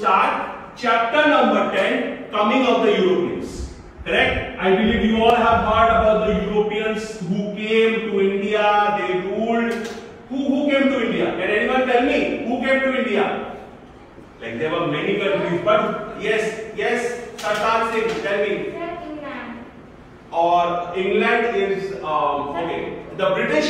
start chapter number 10, coming of the Europeans. Correct? I believe you all have heard about the Europeans who came to India, they ruled. Who came to India? Can anyone tell me who came to India? Like there were many countries, but yes, Sarkar Singh, tell me. England. Or England is okay. The British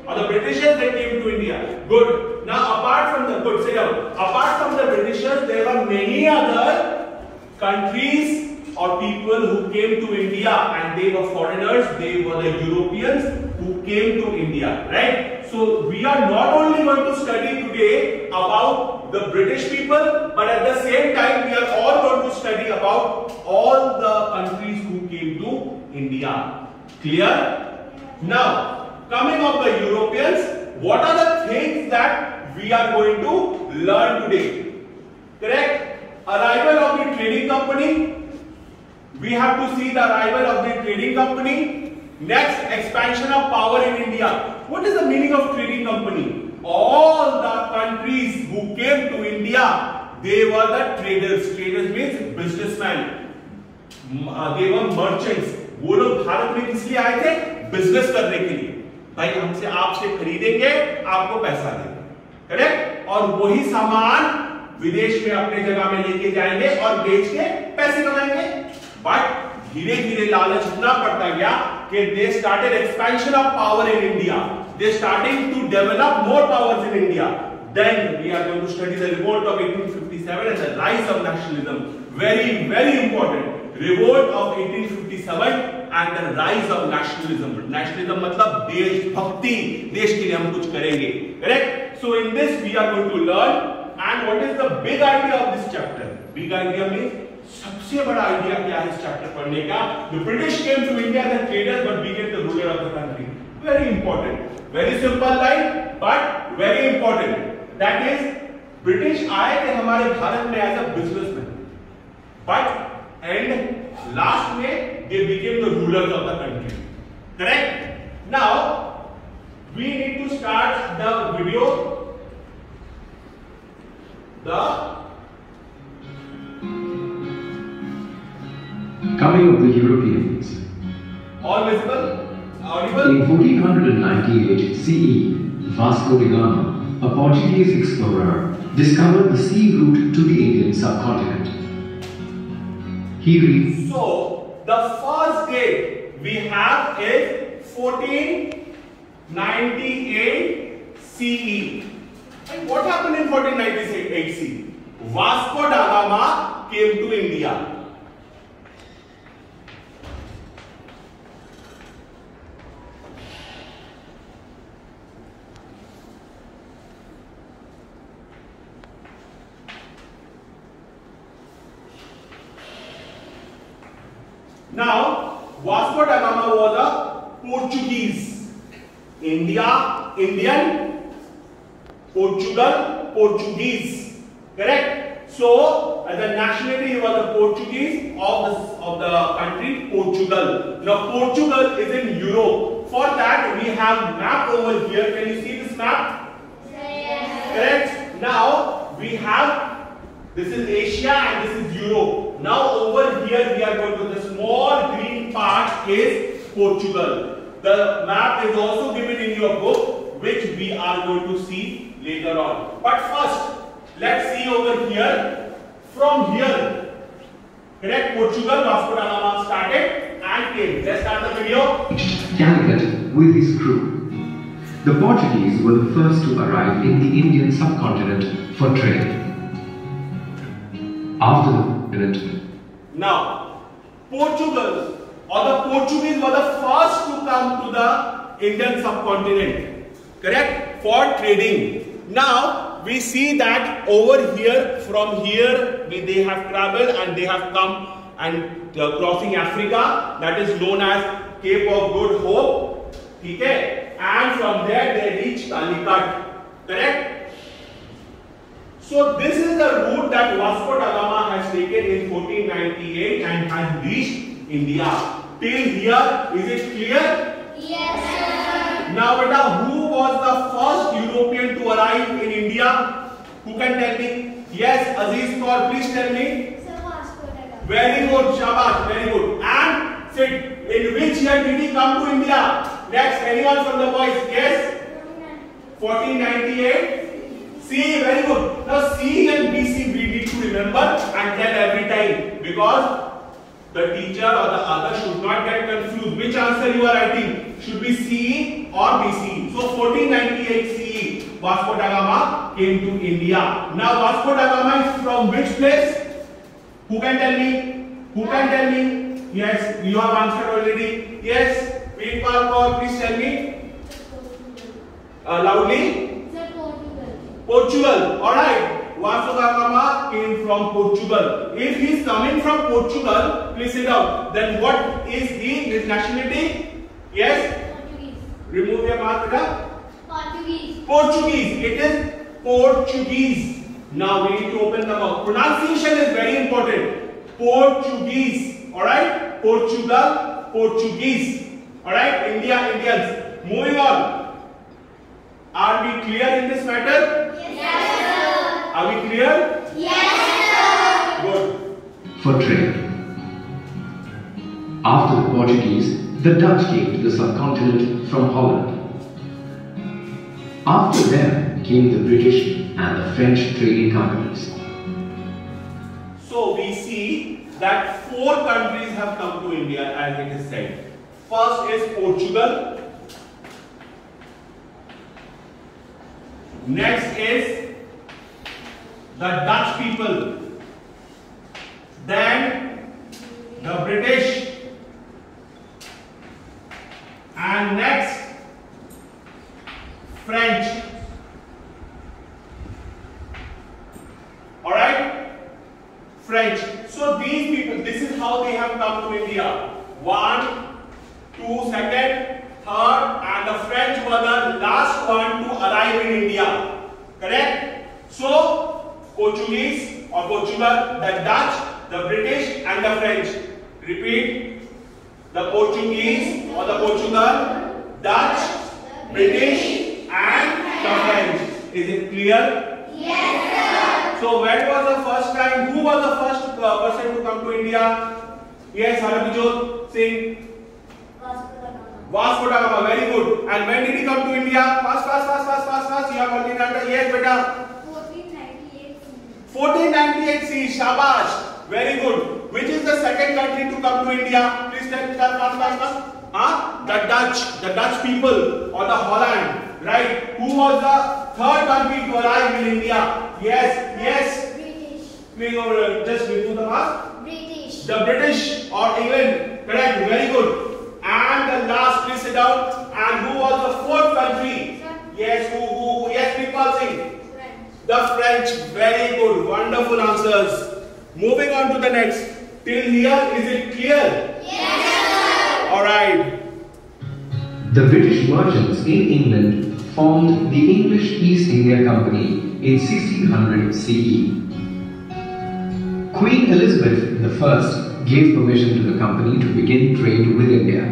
or the Britishers, they came to India. Good. Now apart from the good, sit down. Apart from the Britishers, there were many other countries or people who came to India, and they were foreigners. They were the Europeans who came to India, right? So we are not only going to study today about the British people, but at the same time we are all going to study about all the countries who came to India. Clear? Now, coming of the Europeans, what are the things that we are going to learn today? Correct? Arrival of the trading company. We have to see the arrival of the trading company. Next, expansion of power in India. What is the meaning of trading company? All the countries who came to India, they were the traders. Traders means businessmen. They were merchants. वो लोग भारत में किस लिए आए थे? Business करने के लिए. भाई हमसे आपसे खरीदेंगे, आपको पैसा देंगे. करेक्ट? और वही सामान विदेश में अपने जगह में लेके जाएंगे और बेच के पैसे कमाएंगे. बट धीरे धीरे लालच इतना बढ़ता गया कि they started expansion of power in India. They starting to develop more powers in India. Then we are going to study the revolt of 1857 and the rise of nationalism. Very, very important. Revolt of 1857 and the rise of nationalism. Nationalism मतलब देशभक्ति. देश के लिए हम कुछ करेंगे. Correct? So in this we are going to learn. And what is the big idea of this chapter? Big idea means सबसे बड़ा आइडिया क्या है इस चैप्टर पढ़ने का? The British came to India as traders but became the ruler of the country. Very important. Very simple line but very important. That is, British आए थे हमारे भारत में as a businessman. But and last में they became the rulers of the country. Correct? Now we need to start the video. Coming of the Europeans. All visible? Audible? In 1498 CE, Vasco da Gama, a Portuguese explorer, discovered the sea route to the Indian subcontinent. He reached. So, the first date we have is 1498 CE. And what happened in 1498 CE? Vasco da Gama came to India. Now, Vasco da Gama was a Portuguese. Indian, Portugal, Portuguese. Correct? So, as a nationality, he was a Portuguese of the country Portugal. Now, Portugal is in Europe. For that, we have map over here. Can you see this map? Yes. Correct? Now, we have, this is Asia and this is Europe. Now, over here, we are going to, the small green part is Portugal. The map is also given in your book, which we are going to see later on. But first, let's see over here, from here, correct, Portugal, Vasco da Gama started and came. Let's start the video. Calicut with his crew. The Portuguese were the first to arrive in the Indian subcontinent for trade. After the continent. Now, Portugal or the Portuguese were the first to come to the Indian subcontinent, correct, for trading. Now, we see that over here, from here, they have traveled and they have come and crossing Africa, that is known as Cape of Good Hope, okay? And from there they reach Calicut, correct? So this is the route that Vasco da Gama has taken in 1498 and has reached India. Till here, is it clear? Yes, sir. Now, beta, who was the first European to arrive in India? Who can tell me? Yes, Aziz Kaur, please tell me. Sir, Vasco da Gama. Very good, shabash, very good. And sit. In which year did he come to India? Next, anyone from the boys? Yes. 1498. C, very good. Now C and BC we need to remember and tell every time, because the teacher or the other should not get confused. Which answer you are writing? Should be C or BC. So 1498 CE, Vasco da Gama came to India. Now Vasco da Gama is from which place? Who can tell me? Who can tell me? Yes, you have answered already. Yes, Veerpal Kaur, please tell me. Loudly. Sir, Portugal. Portugal. Alright. Vasco da Gama came from Portugal. If he is coming from Portugal, please sit down. Then what is his nationality? Yes? Portuguese. Remove your mask, beta. Portuguese. Portuguese. It is Portuguese. Now we need to open the mouth. Pronunciation is very important. Portuguese. Alright? Portugal, Portuguese. Alright? India, Indians. Moving on. Are we clear in this matter? Yes, sir. Are we clear? Yes, sir. Good. For trade. After the Portuguese, the Dutch came to the subcontinent from Holland. After them came the British and the French trading companies. So we see that 4 countries have come to India, as it is said. First is Portugal. Next is the Dutch people. Then the British. And next, French. Alright? French. So these people, this is how they have come to India. 1, 2, second, third, and the French were the last one to arrive in India. Correct? So, Portuguese or Portugal, the Dutch, the British, and the French. Repeat. The Portuguese or the Portugal, Dutch, British, and the French. Is it clear? Yes, sir. So when was the first time? Who was the first person to come to India? Yes, Harabijot Singh. Vasco da Gama. Vasco da Gama, very good. And when did he come to India? Fast. You have already done. Yes, beta. 1498. 1498 CE. Shabash. Very good. Which is the second country to come to India? Please tell me fast. The Dutch people or the Holland, right? Who was the third country to arrive in India? Yes. British. Just remove the mask. British. The British or England, correct? Very good. And the last, please sit down. And who was the fourth country? Yes, who? Yes, people sing. French. The French. Very good. Wonderful answers. Moving on to the next. Till here, is it clear? Yes, sir. Alright. The British merchants in England formed the English East India Company in 1600 CE. Queen Elizabeth I gave permission to the company to begin trade with India.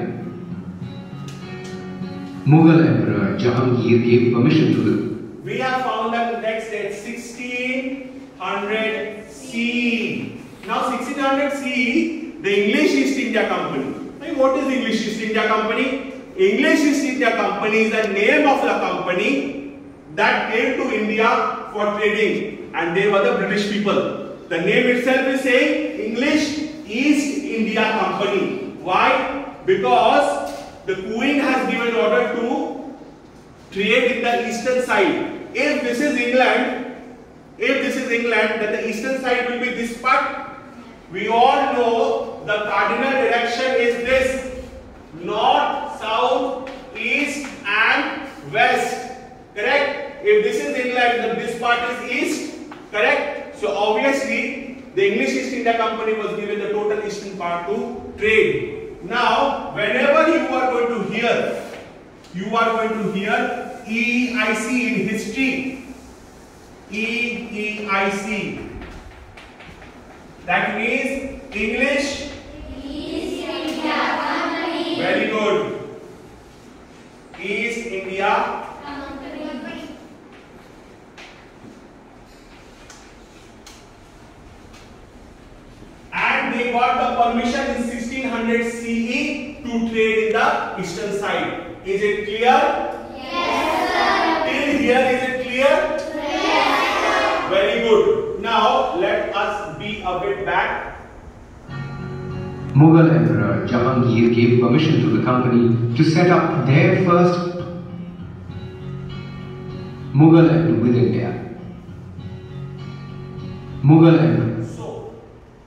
Mughal Emperor Jahangir gave permission to the... We have found that the next date 1600 CE. Now 1600 CE, the English East India Company. Hey, what is English East India Company? English East India Company is the name of the company that came to India for trading, and they were the British people. The name itself is saying English East India Company. Why? Because the Queen has given order to trade in the eastern side. If this is England, then the eastern side will be this part. We all know the cardinal direction is this: north, south, east, and west. Correct? If this is England, then this part is east. Correct? So obviously, the English East India Company was given the total eastern part to trade. Now, whenever you are going to hear EEIC in history. EEIC. That means English East India Company. Very good. East India. Company. got the permission in 1600 CE to trade in the eastern side. Is it clear? Yes, sir. Till here, is it clear? Yes, sir. Very good. Now let us be a bit back. Mughal Emperor Jahangir gave permission to the company to set up their first Mughal Emperor with India. Mughal Emperor. So,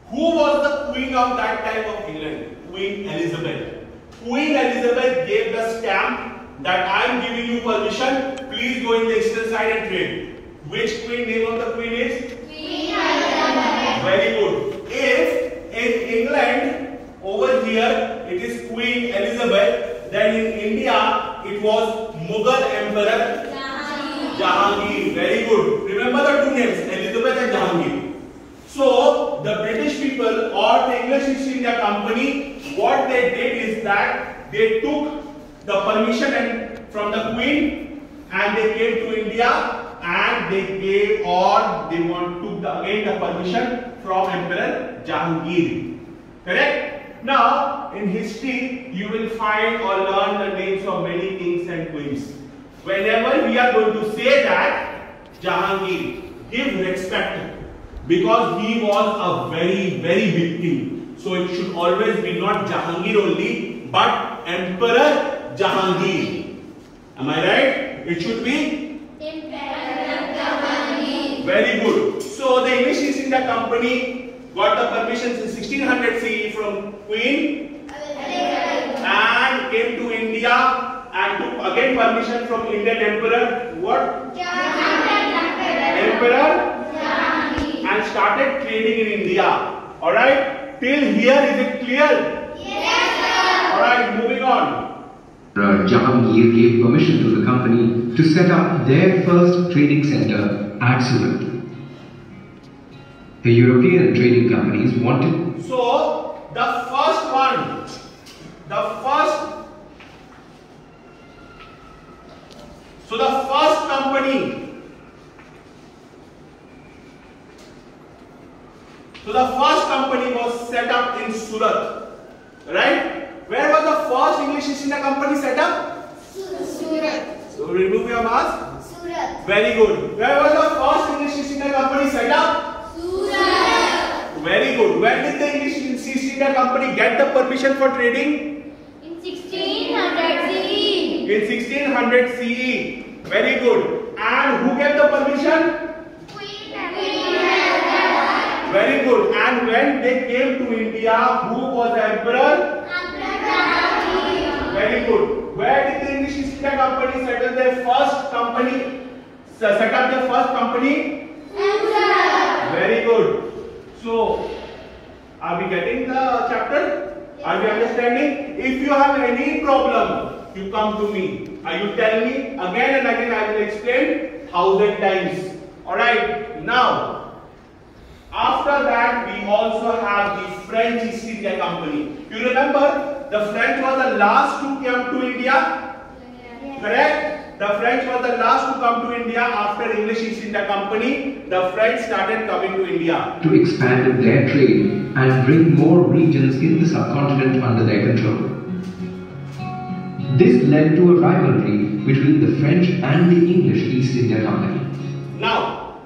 who was the queen of that time of England? Queen Elizabeth. Queen Elizabeth gave the stamp that I am giving you permission. Please go in the eastern side and trade. Which queen? Name of the queen is? Queen Elizabeth. Very good. If in England over here it is Queen Elizabeth, then in India it was Mughal Emperor Jahangir. Very good. Remember the two names, Elizabeth and Jahangir. So the British people or the English East India Company, what they did is that they took the permission from the Queen and they came to India and they gave or they took again the permission from Emperor Jahangir. Correct? Now in history you will find or learn the names of many kings and queens. Whenever we are going to say that Jahangir, give respect because he was a very big king. So it should always be not Jahangir only but Emperor Jahangir. Am I right? It should be very good. So the English East India Company got the permissions in 1600 CE from Queen and came to India and took again permission from Indian Emperor. What? Emperor and started trading in India. Alright? Till here, is it clear? Yes, sir. Alright, moving on. Jahangir gave permission to the company to set up their first trading center at Surat. The European trading companies wanted. So, the first one, the first company was set up in Surat. Right? Where was the first English East India Company set up? Surat. So, remove your mask. Surat. Very good. Where was the first English East India Company set up? Surat. Very good. When did the English East India Company get the permission for trading? In 1600 CE. In 1600 CE. Very good. And who gave the permission? Queen Elizabeth. Very good. And when they came to India, who was the emperor? Very good. Where did the English East India Company set up their first company? Very good. So, are we getting the chapter? Are we understanding? If you have any problem, you come to me. You tell me again and again. I will explain 1000 times. Alright. Now, after that, we also have the French East India Company. You remember, the French was the last to come to India? Correct? The French was the last to come to India after English East India Company. The French started coming to India. To expand their trade and bring more regions in the subcontinent under their control. This led to a rivalry between the French and the English East India Company. Now,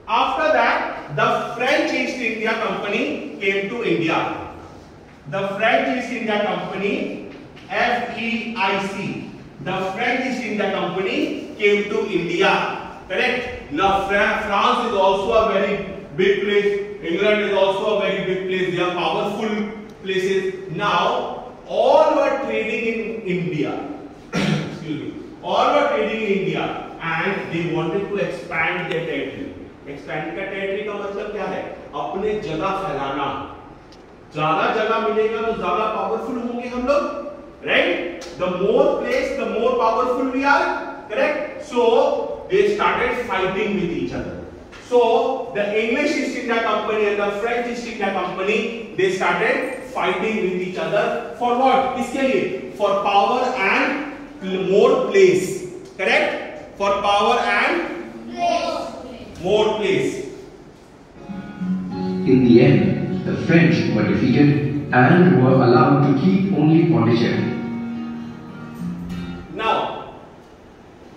after that, the French East India Company came to India. The French East India Company, FEIC, the French East India Company came to India. Correct? Now, France is also a very big place. England is also a very big place. They are powerful places. Now, all were trading in India. Excuse me. All were trading in India and they wanted to expand their territory. Expand का territory का मतलब क्या है? अपने जगह फैलाना. ज़्यादा जगह मिलेगा तो ज़्यादा powerful होंगे हम लोग. Right? The more place, the more powerful we are. Correct? So they started fighting with each other. So the English East India Company and the French East India Company, they started fighting with each other for what? किसके लिए? For power and more place. Correct? For power and more place. In the end, the French were defeated and were allowed to keep only Pondicherry. Now,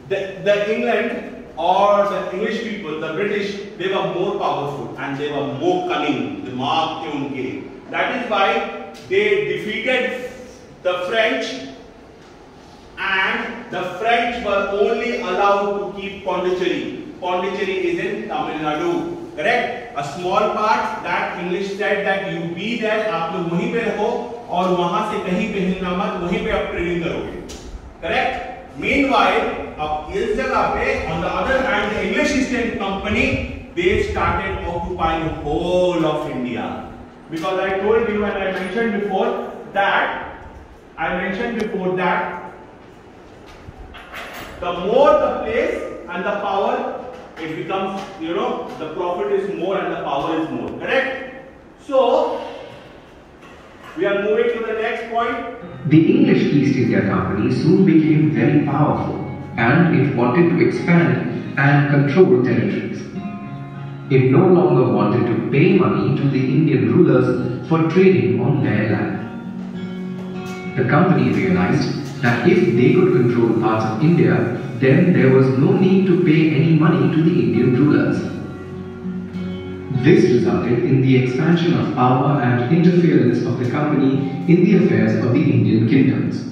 the England or the English people, the British, they were more powerful and they were more cunning. दिमाग थे उनके. That is why they defeated the French, and the French were only allowed to keep Pondicherry. Pondicherry is in Tamil Nadu, correct? A small part that English said that you be there, आप लोग वहीं पे रहो और वहां से कहीं पे हिलना मत, वहीं पे आप ट्रेनिंग करोगे, correct? Meanwhile, अब इस जगह पे, on the other hand, the English East India Company, they started occupying the whole of India, because I told you and I mentioned before that the more the place and the power, it becomes, the profit is more and the power is more, correct? So, we are moving to the next point. The English East India Company soon became very powerful and it wanted to expand and control territories. It no longer wanted to pay money to the Indian rulers for trading on their land. The company realized that if they could control parts of India, then there was no need to pay any money to the Indian rulers. This resulted in the expansion of power and interference of the company in the affairs of the Indian kingdoms.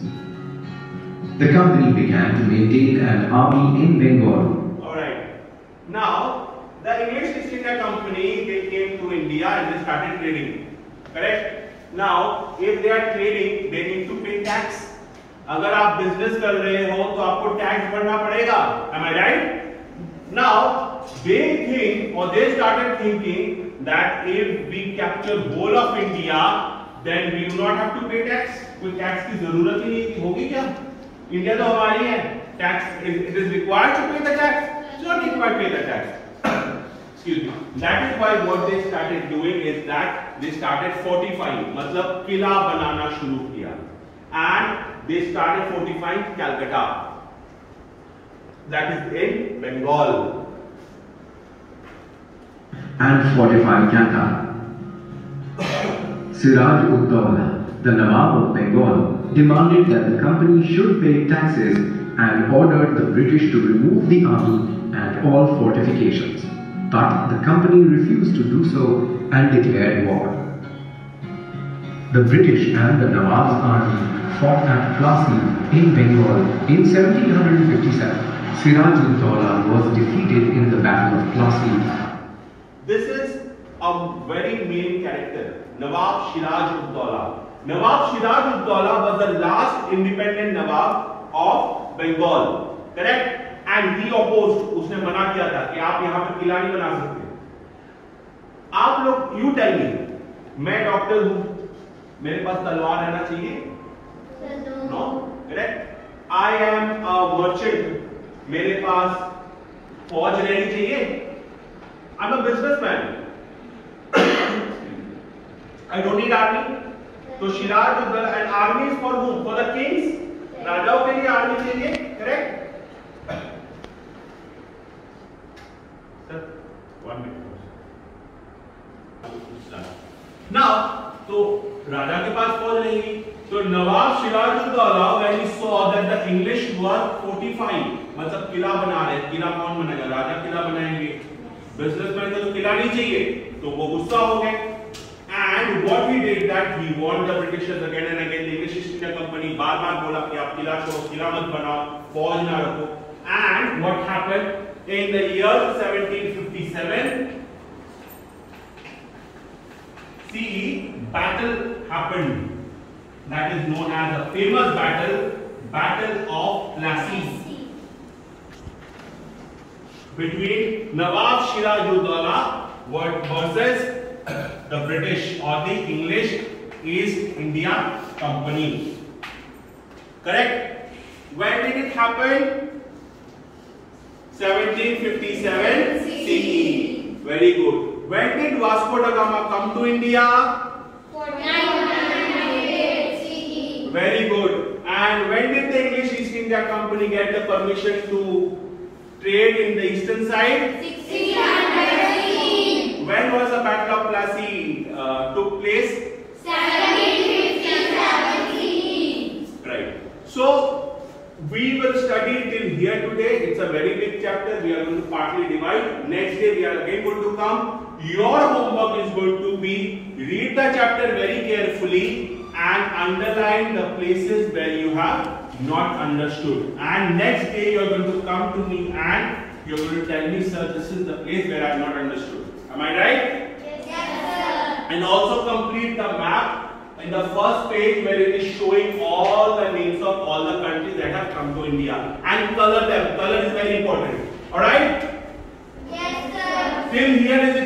The company began to maintain an army in Bengal. Alright. Now, the English East India Company, they came to India and they started trading. Correct? Now, if they are trading, they need to pay tax. अगर आप business कर रहे हो तो आपको tax भरना पड़ेगा. Am I right? Now, they think or they started thinking that if we capture whole of India, then we do not have to pay tax. कोई टैक्स की जरूरत ही नहीं होगी क्या? इंडिया तो हमारी है. Tax it is required to pay the tax. It's not required to pay the tax. Excuse me. That is why what they started doing is that they started fortifying, मतलब किला बनाना शुरू किया, and they started fortifying Calcutta. That is in Bengal. And fortified Calcutta. Siraj-ud-Dowla, the Nawab of Bengal, demanded that the company should pay taxes and ordered the British to remove the army and all fortifications. But the company refused to do so and declared war. The British and the Nawab's army fought at Plassey in Bengal in 1757. Siraj-ud-Dowla was defeated in the Battle of Plassey. This is a very main character, Nawab Siraj-ud-Dowla. Nawab Siraj-ud-Dowla was the last independent Nawab of Bengal, correct? And he opposed, उसने मना किया था कि आप यहाँ पे किला नहीं बना सकते. आप लोग, you tell me, मैं डॉक्टर हूँ, मेरे पास तलवार रहना चाहिए? No, correct? I am a merchant, मेरे पास फौज रहनी चाहिए? I'm a businessman. I don't need army. So Siraj-ud-Dowla, and army is for whom? For the kings. राजाओं के लिए आर्मी चाहिए, correct? Sir, 1 minute. Now, so राजा के पास फौज रहेगी. So Nawab Siraj-ud-Dowla, when he saw that the English were fortifying, मतलब किला बना रहे, किला कौन बनाएगा? राजा किला बनाएंगे. बिजनेसमैन को तो किला नहीं चाहिए, तो वो गुस्सा हो गए. And what he did that he warned the Britishers again and again. The English East India Company बार-बार बोला कि आप किला छोड़ो, किला मत बनाओ, फौज ना रखो. And what happened in the year 1757? CE, battle happened. That is known as the famous Battle of Plassey, between Nawab Siraj-ud-Dowla versus the British or the English East India Company. Correct? When did it happen? 1757 CE. Very good. When did Vasco da Gama come to India? 900 CE. Very good. And when did the English East India Company get the permission to trade in the eastern side? 1600 CE. When was the Battle of Plassey took place? 1715-17. Right. So we will study till here today. It's a very big chapter. We are going to partly divide. Next day we are again going to come. Your homework is going to be read the chapter very carefully and underline the places where you have not understood. And next day you are going to come to me and you are going to tell me, sir, this is the place where I have not understood. Am I right? Yes, sir. And also complete the map in the first page where it is showing all the names of all the countries that have come to India. And color them. Color is very important. Alright? Yes, sir. Till here is it